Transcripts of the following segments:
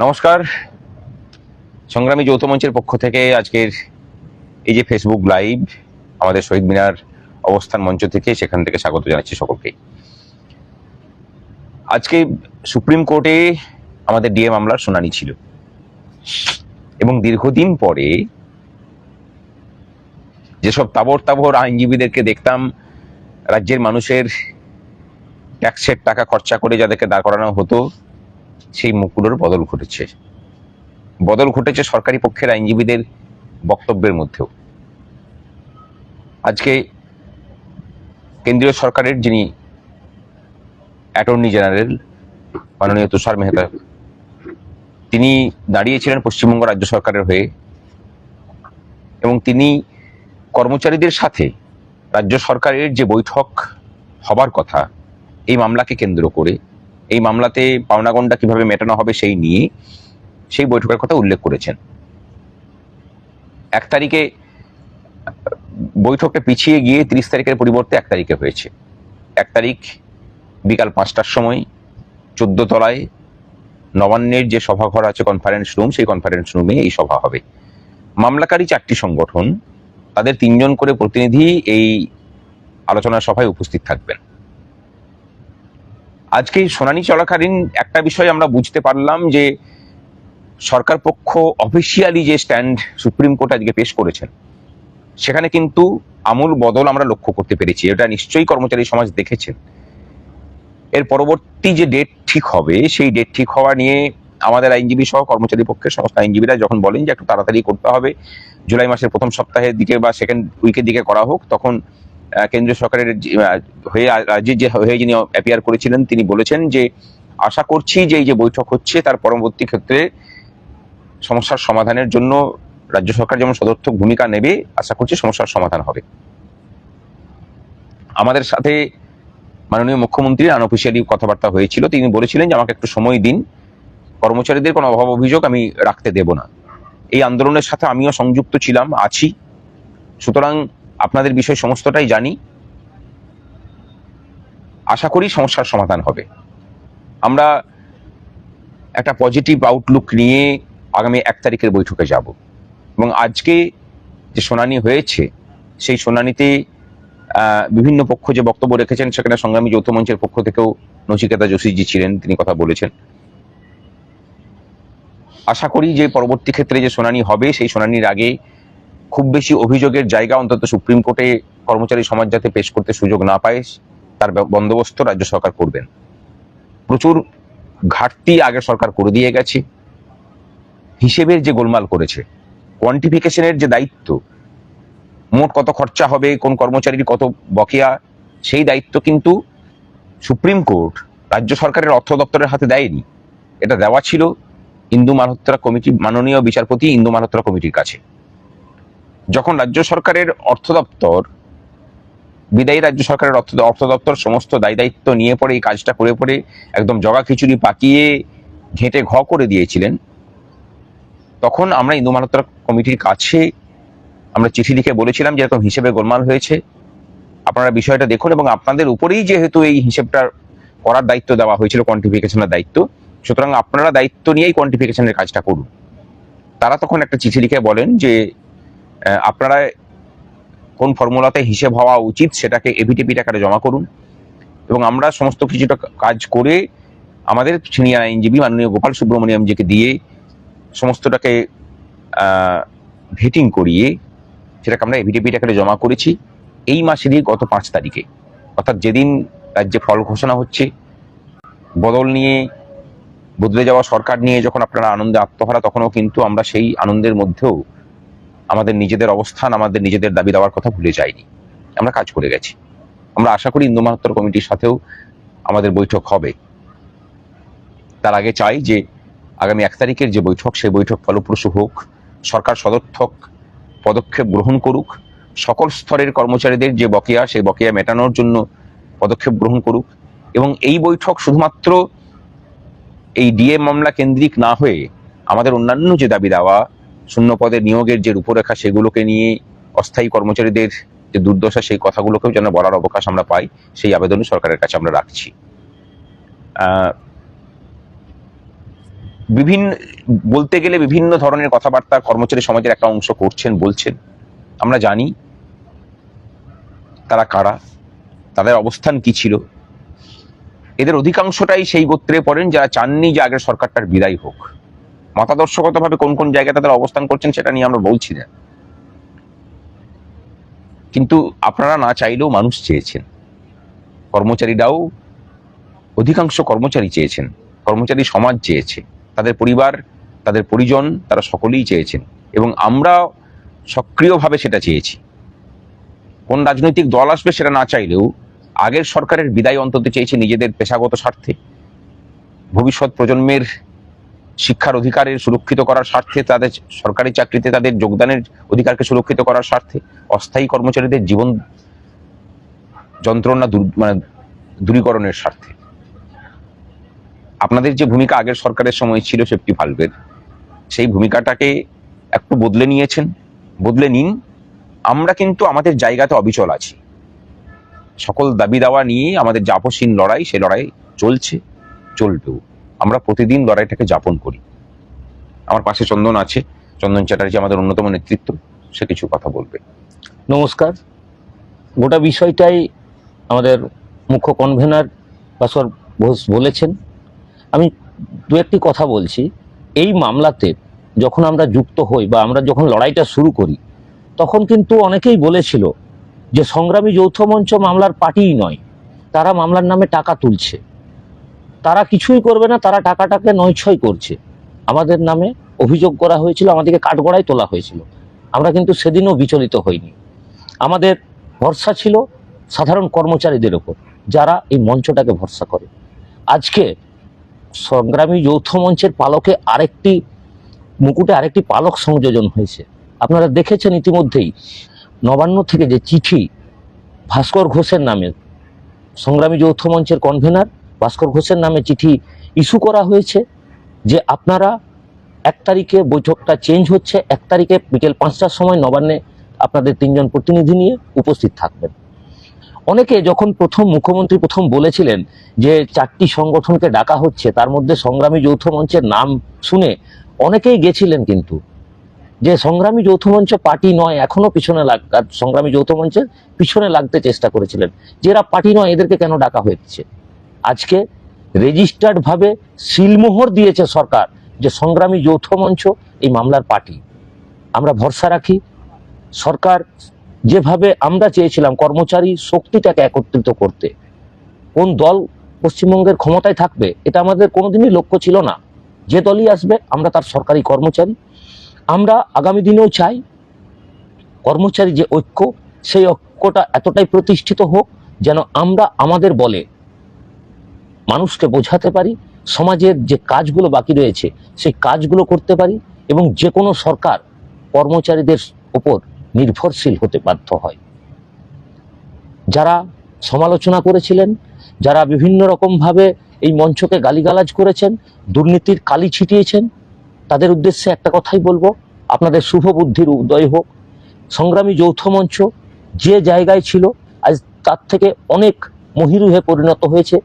নমস্কার। সংগ্রামী যৌথ মঞ্চের পক্ষ থেকে আজকের এই যে ফেসবুক লাইভ আমাদের শহীদ মিনার অবস্থান মঞ্চ থেকে, সেখান থেকে স্বাগত জানাচ্ছি সকলকে। আজকে সুপ্রিম কোর্টে আমাদের ডিএ মামলার শুনানি ছিল এবং দীর্ঘদিন পরে যেসব তাবড় আইনজীবীদেরকে দেখতাম রাজ্যের মানুষের ট্যাক্সের টাকা খরচা করে যাদেরকে দাঁড় করানো হতো, সেই মুখগুলোর বদল ঘটেছে সরকারি পক্ষের আইনজীবীদের বক্তব্যের মধ্যেও। আজকে কেন্দ্রীয় সরকারের যিনি অ্যাটর্নি জেনারেল মাননীয় তুষার মেহতা, তিনি দাঁড়িয়েছিলেন পশ্চিমবঙ্গ রাজ্য সরকারের হয়ে এবং তিনি কর্মচারীদের সাথে রাজ্য সরকারের যে বৈঠক হবার কথা এই মামলাকে কেন্দ্র করে, এই মামলাতে পাওনাগণ্ডা কিভাবে মেটানো হবে সেই নিয়ে সেই বৈঠকের কথা উল্লেখ করেছেন। 1 তারিখে বৈঠকটা পিছিয়ে গিয়ে 30 তারিখের পরিবর্তে 1 তারিখে হয়েছে। 1 তারিখ বিকাল 5টার সময় 14 তলায় নবান্নের যে সভাঘর আছে কনফারেন্স রুম, সেই কনফারেন্স রুমে এই সভা হবে। মামলাকারী 4টি সংগঠন, তাদের 3 জন করে প্রতিনিধি এই আলোচনা সভায় উপস্থিত থাকবেন। আজকে শুনানি চলাকালীন একটা বিষয় আমরা বুঝতে পারলাম যে সরকার পক্ষ অফিসিয়ালি যে স্ট্যান্ড সুপ্রিম কোর্ট আজকে পেশ করেছেন, সেখানে কিন্তু আমূল বদল আমরা লক্ষ্য করতে পেরেছি। এটা নিশ্চয়ই কর্মচারী সমাজ দেখেছেন। এর পরবর্তী যে ডেট ঠিক হবে, সেই ডেট ঠিক হওয়া নিয়ে আমাদের আইনজীবী সহ কর্মচারী পক্ষের সমস্ত আইনজীবীরা যখন বলেন যে একটু তাড়াতাড়ি করতে হবে, জুলাই মাসের প্রথম সপ্তাহের দিকে বা সেকেন্ড উইকের দিকে করা হোক, তখন কেন্দ্রীয় সরকারের হয়ে রাজ্যের যে হয়ে যিনি অ্যাপিয়ার করেছিলেন, তিনি বলেছেন যে আশা করছি যে এই যে বৈঠক হচ্ছে তার পরবর্তী ক্ষেত্রে সমস্যার সমাধানের জন্য রাজ্য সরকার যেমন সদর্থক ভূমিকা নেবে, আশা করছি সমস্যার সমাধান হবে। আমাদের সাথে মাননীয় মুখ্যমন্ত্রীর আনঅফিসিয়ালি কথাবার্তা হয়েছিল। তিনি বলেছিলেন যে আমাকে একটু সময় দিন, কর্মচারীদের কোনো অভাব অভিযোগ আমি রাখতে দেব না। এই আন্দোলনের সাথে আমিও সংযুক্ত ছিলাম, আছি, সুতরাং আপনাদের বিষয় সমস্তটাই জানি। আশা করি সমস্যার সমাধান হবে। আমরা একটা পজিটিভ আউটলুক নিয়ে আগামী 1 তারিখের বৈঠকে যাব এবং আজকে যে শুনানি হয়েছে সেই শুনানিতে বিভিন্ন পক্ষ যে বক্তব্য রেখেছেন, সেখানে সংগ্রামী যৌথ মঞ্চের পক্ষ থেকেও নচিকেতা যোশীজি ছিলেন, তিনি কথা বলেছেন। আশা করি যে পরবর্তী ক্ষেত্রে যে শুনানি হবে, সেই শুনানির আগে খুব বেশি অভিযোগের জায়গা অন্তত সুপ্রিম কোর্টে কর্মচারী সমাজ যাতে পেশ করতে সুযোগ না পায়, তার বন্দোবস্ত রাজ্য সরকার করবেন। প্রচুর ঘাটতি আগে সরকার করে দিয়ে গেছে। হিসেবের যে গোলমাল করেছে, কোয়ান্টিফিকেশনের যে দায়িত্ব, মোট কত খরচা হবে, কোন কর্মচারীর কত বকেয়া, সেই দায়িত্ব কিন্তু সুপ্রিম কোর্ট রাজ্য সরকারের অর্থ দপ্তরের হাতে দেয়নি। এটা দেওয়া ছিল ইন্দু মালহোত্রা কমিটি, মাননীয় বিচারপতি ইন্দু মালহোত্রা কমিটির কাছে। যখন রাজ্য সরকারের অর্থ দপ্তর, বিদায়ী রাজ্য সরকারের অর্থ দপ্তর সমস্ত দায় দায়িত্ব নিয়ে পড়ে এই কাজটা করে পড়ে একদম জগা খিচুড়ি পাকিয়ে ঘেঁটে ঘ করে দিয়েছিলেন, তখন আমরা ইন্দু মালহোত্রা কমিটির কাছে আমরা চিঠি লিখে বলেছিলাম যে এরকম হিসেবে গোলমাল হয়েছে, আপনারা বিষয়টা দেখুন এবং আপনাদের উপরেই যেহেতু এই হিসেবটা করার দায়িত্ব দেওয়া হয়েছিল, কোয়ান্টিফিকেশনের দায়িত্ব, সুতরাং আপনারা দায়িত্ব নিয়েই কোয়ান্টিফিকেশনের কাজটা করুন। তারা তখন একটা চিঠি লিখে বলেন যে আপনারা কোন ফর্মুলাতে হিসেব হওয়া উচিত সেটাকে এভিটিপিট আকারে জমা করুন এবং আমরা সমস্ত কিছুটা কাজ করে আমাদের সিনিয়র আইনজীবী মাননীয় গোপাল সুব্রমণিয়ামজিকে দিয়ে সমস্তটাকে ভেটিং করিয়ে সেটাকে আমরা এভিটিপিট আকারে জমা করেছি এই মাসেরই গত 5 তারিখে, অর্থাৎ যেদিন রাজ্যে ফল ঘোষণা হচ্ছে। বদল নিয়ে, বদলে যাওয়া সরকার নিয়ে যখন আপনারা আনন্দে আত্মহারা, তখনও কিন্তু আমরা সেই আনন্দের মধ্যেও আমাদের নিজেদের অবস্থান, আমাদের নিজেদের দাবি দেওয়ার কথা ভুলে যাইনি, আমরা কাজ করে গেছি। আমরা আশা করি ইন্দু মালহোত্রা কমিটির সাথেও আমাদের বৈঠক হবে। তার আগে চাই যে আগামী 1 তারিখের যে বৈঠক, সেই বৈঠক ফলপ্রসূ হোক, সরকার সদর্থক পদক্ষেপ গ্রহণ করুক, সকল স্তরের কর্মচারীদের যে বকেয়া, সেই বকেয়া মেটানোর জন্য পদক্ষেপ গ্রহণ করুক এবং এই বৈঠক শুধুমাত্র এই ডিএ মামলা কেন্দ্রিক না হয়ে আমাদের অন্যান্য যে দাবি দেওয়া, শূন্য পদে নিয়োগের যে রূপরেখা, সেগুলোকে নিয়ে, অস্থায়ী কর্মচারীদের যে দুর্দশা, সেই কথাগুলোকেও যেন বলার অবকাশ আমরা পাই, সেই আবেদনই সরকারের কাছে আমরা রাখছি। বিভিন্ন বলতে গেলে বিভিন্ন ধরনের কথাবার্তা কর্মচারী সমাজের একটা অংশ করছেন, বলছেন। আমরা জানি তারা কারা, তাদের অবস্থান কি ছিল। এদের অধিকাংশটাই সেই গোত্রে পড়েন যারা চাননি যে আগের সরকারটার বিদায় হোক। মতাদর্শগতভাবে কোন কোন জায়গায় তাদের অবস্থান করছেন সেটা নিয়ে আমরা বলছি না, কিন্তু আপনারা না চাইলেও মানুষ চেয়েছেন, কর্মচারীরাও, অধিকাংশ কর্মচারী চেয়েছেন, কর্মচারী সমাজ চেয়েছে, তাদের পরিবার, তাদের পরিজন, তারা সকলেই চেয়েছেন, এবং আমরা সক্রিয়ভাবে সেটা চেয়েছি। কোন রাজনৈতিক দল আসবে সেটা না চাইলেও আগের সরকারের বিদায় অন্তত চেয়েছে নিজেদের পেশাগত স্বার্থে, ভবিষ্যৎ প্রজন্মের শিক্ষার অধিকারের সুরক্ষিত করার স্বার্থে, তাদের সরকারি চাকরিতে তাদের যোগদানের অধিকারকে সুরক্ষিত করার স্বার্থে, অস্থায়ী কর্মচারীদের জীবন যন্ত্রণা দূরীকরণের স্বার্থে। আপনাদের যে ভূমিকা আগের সরকারের সময় ছিল সেফটি ভালভের, সেই ভূমিকাটাকে একটু বদলে নিয়েছেন, বদলে নিন। আমরা কিন্তু আমাদের জায়গাতে অবিচল আছি। সকল দাবি দাওয়া নিয়ে আমাদের যে আপসহীন লড়াই, সে লড়াই চলছে, চলবেও। আমরা প্রতিদিন লড়াইটাকে যাপন করি। আমার পাশে চন্দন আছে, চন্দন চ্যাটার্জি আমাদের অন্যতম নেতৃত্ব, সে কিছু কথা বলবে। নমস্কার। গোটা বিষয়টাই আমাদের মুখ্য কনভেনার ভাস্কর ঘোষ বলেছেন। আমি দু একটি কথা বলছি। এই মামলাতে যখন আমরা যুক্ত হই বা আমরা যখন লড়াইটা শুরু করি, তখন কিন্তু অনেকেই বলেছিল যে সংগ্রামী যৌথ মঞ্চ মামলার পার্টিই নয়, তারা মামলার নামে টাকা তুলছে, তারা কিছুই করবে না, তারা টাকাটাকে নয়ছয় করছে। আমাদের নামে অভিযোগ করা হয়েছিল, আমাদেরকে কাঠগড়ায় তোলা হয়েছিল। আমরা কিন্তু সেদিনও বিচলিত হইনি। আমাদের ভরসা ছিল সাধারণ কর্মচারীদের ওপর, যারা এই মঞ্চটাকে ভরসা করে। আজকে সংগ্রামী যৌথ মঞ্চের পালকে আরেকটি মুকুটে আরেকটি পালক সংযোজন হয়েছে। আপনারা দেখেছেন ইতিমধ্যেই নবান্ন থেকে যে চিঠি ভাস্কর ঘোষের নামে, সংগ্রামী যৌথ মঞ্চের কনভেনার ভাস্কর ঘোষের নামে চিঠি ইস্যু করা হয়েছে যে আপনারা 1 তারিখে বৈঠকটা চেঞ্জ হচ্ছে, 1 তারিখে বিকেল 5টার সময় নবান্নে আপনাদের 3 জন প্রতিনিধি নিয়ে উপস্থিত থাকবেন। অনেকে যখন মুখ্যমন্ত্রী প্রথম বলেছিলেন যে 4টি সংগঠনকে ডাকা হচ্ছে, তার মধ্যে সংগ্রামী যৌথ মঞ্চের নাম শুনে অনেকেই গেছিলেন, কিন্তু যে সংগ্রামী যৌথ মঞ্চ পার্টি নয়, এখনো পিছনে সংগ্রামী যৌথ মঞ্চের পিছনে লাগতে চেষ্টা করেছিলেন, যে এরা পার্টি নয়, এদেরকে কেন ডাকা হয়েছে। আজকে রেজিস্টার্ড ভাবে সিলমোহর দিয়েছে সরকার যে সংগ্রামী যৌথ মঞ্চ এই মামলার পার্টি। আমরা ভরসা রাখি সরকার যেভাবে আমরা চেয়েছিলাম কর্মচারী শক্তিটাকে একত্রিত করতে, কোন দল পশ্চিমবঙ্গের ক্ষমতায় থাকবে এটা আমাদের কোনোদিনই লক্ষ্য ছিল না। যে দলই আসবে আমরা তার সরকারি কর্মচারী। আমরা আগামী দিনেও চাই কর্মচারী যে ঐক্য, সেই ঐক্যটা এতটাই প্রতিষ্ঠিত হোক যেন আমরা আমাদের বলে মানুষকে বোঝাতে পারি, সমাজের যে কাজগুলো বাকি রয়েছে সেই কাজগুলো করতে পারি, এবং যে কোনো সরকার কর্মচারীদের উপর নির্ভরশীল হতে বাধ্য হয়। যারা সমালোচনা করেছিলেন, যারা বিভিন্ন রকমভাবে এই মঞ্চকে গালিগালাজ করেছেন, দুর্নীতির কালি ছিটিয়েছেন, তাদের উদ্দেশ্যে একটা কথাই বলবো, আপনাদের শুভ বুদ্ধির উদয় হোক। সংগ্রামী যৌথ মঞ্চ যে জায়গায় ছিল আজ তার থেকে অনেক মহিরুহে পরিণত হয়েছে,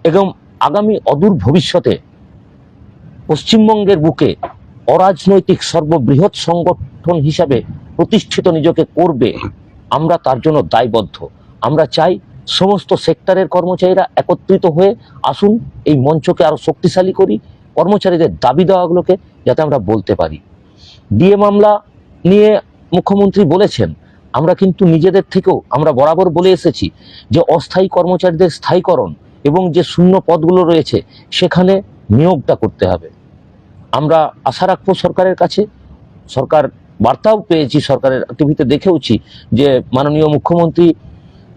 এবং আগামী অদূর ভবিষ্যতে পশ্চিমবঙ্গের বুকে অরাজনৈতিক সর্ববৃহৎ সংগঠন হিসাবে প্রতিষ্ঠিত নিজেকে করবে। আমরা তার জন্য দায়বদ্ধ। আমরা চাই সমস্ত সেক্টরের কর্মচারীরা একত্রিত হয়ে আসুন, এই মঞ্চকে আরো শক্তিশালী করি, কর্মচারীদের দাবি দেওয়াগুলোকে যাতে আমরা বলতে পারি। ডিএ মামলা নিয়ে মুখ্যমন্ত্রী বলেছেন, আমরা কিন্তু নিজেদের থেকেও আমরা বরাবর বলে এসেছি যে অস্থায়ী কর্মচারীদের স্থায়ীকরণ এবং যে শূন্য পদগুলো রয়েছে সেখানে নিয়োগটা করতে হবে। আমরা আশা রাখবো সরকারের কাছে, সরকার বার্তাও পেয়েছি, সরকারের টিভিতে দেখেওছি যে মাননীয় মুখ্যমন্ত্রী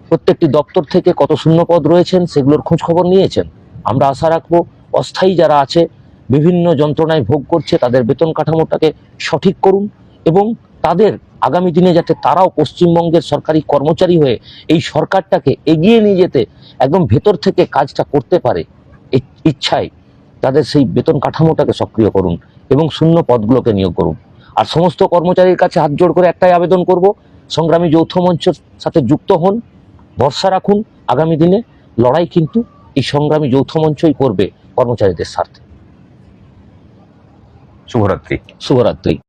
প্রত্যেকটি দপ্তর থেকে কত শূন্য পদ রয়েছেন সেগুলোর খোঁজ খবর নিয়েছেন। আমরা আশা রাখবো অস্থায়ী যারা আছে, বিভিন্ন যন্ত্রণায় ভোগ করছে, তাদের বেতন কাঠামোটাকে সঠিক করুন, এবং তাদের আগামী দিনে যাতে তারাও পশ্চিমবঙ্গের সরকারি কর্মচারী হয়ে এই সরকারটাকে এগিয়ে নিয়ে যেতে একদম ভেতর থেকে কাজটা করতে পারে, এই ইচ্ছায় তাদের সেই বেতন কাঠামোটাকে সক্রিয় করুন এবং শূন্য পদগুলোকে নিয়োগ করুন। আর সমস্ত কর্মচারীর কাছে হাত জোড় করে একটাই আবেদন করব, সংগ্রামী যৌথ মঞ্চের সাথে যুক্ত হন, ভরসা রাখুন, আগামী দিনে লড়াই কিন্তু এই সংগ্রামী যৌথ মঞ্চই করবে কর্মচারীদের স্বার্থে। শুভরাত্রি। শুভরাত্রি।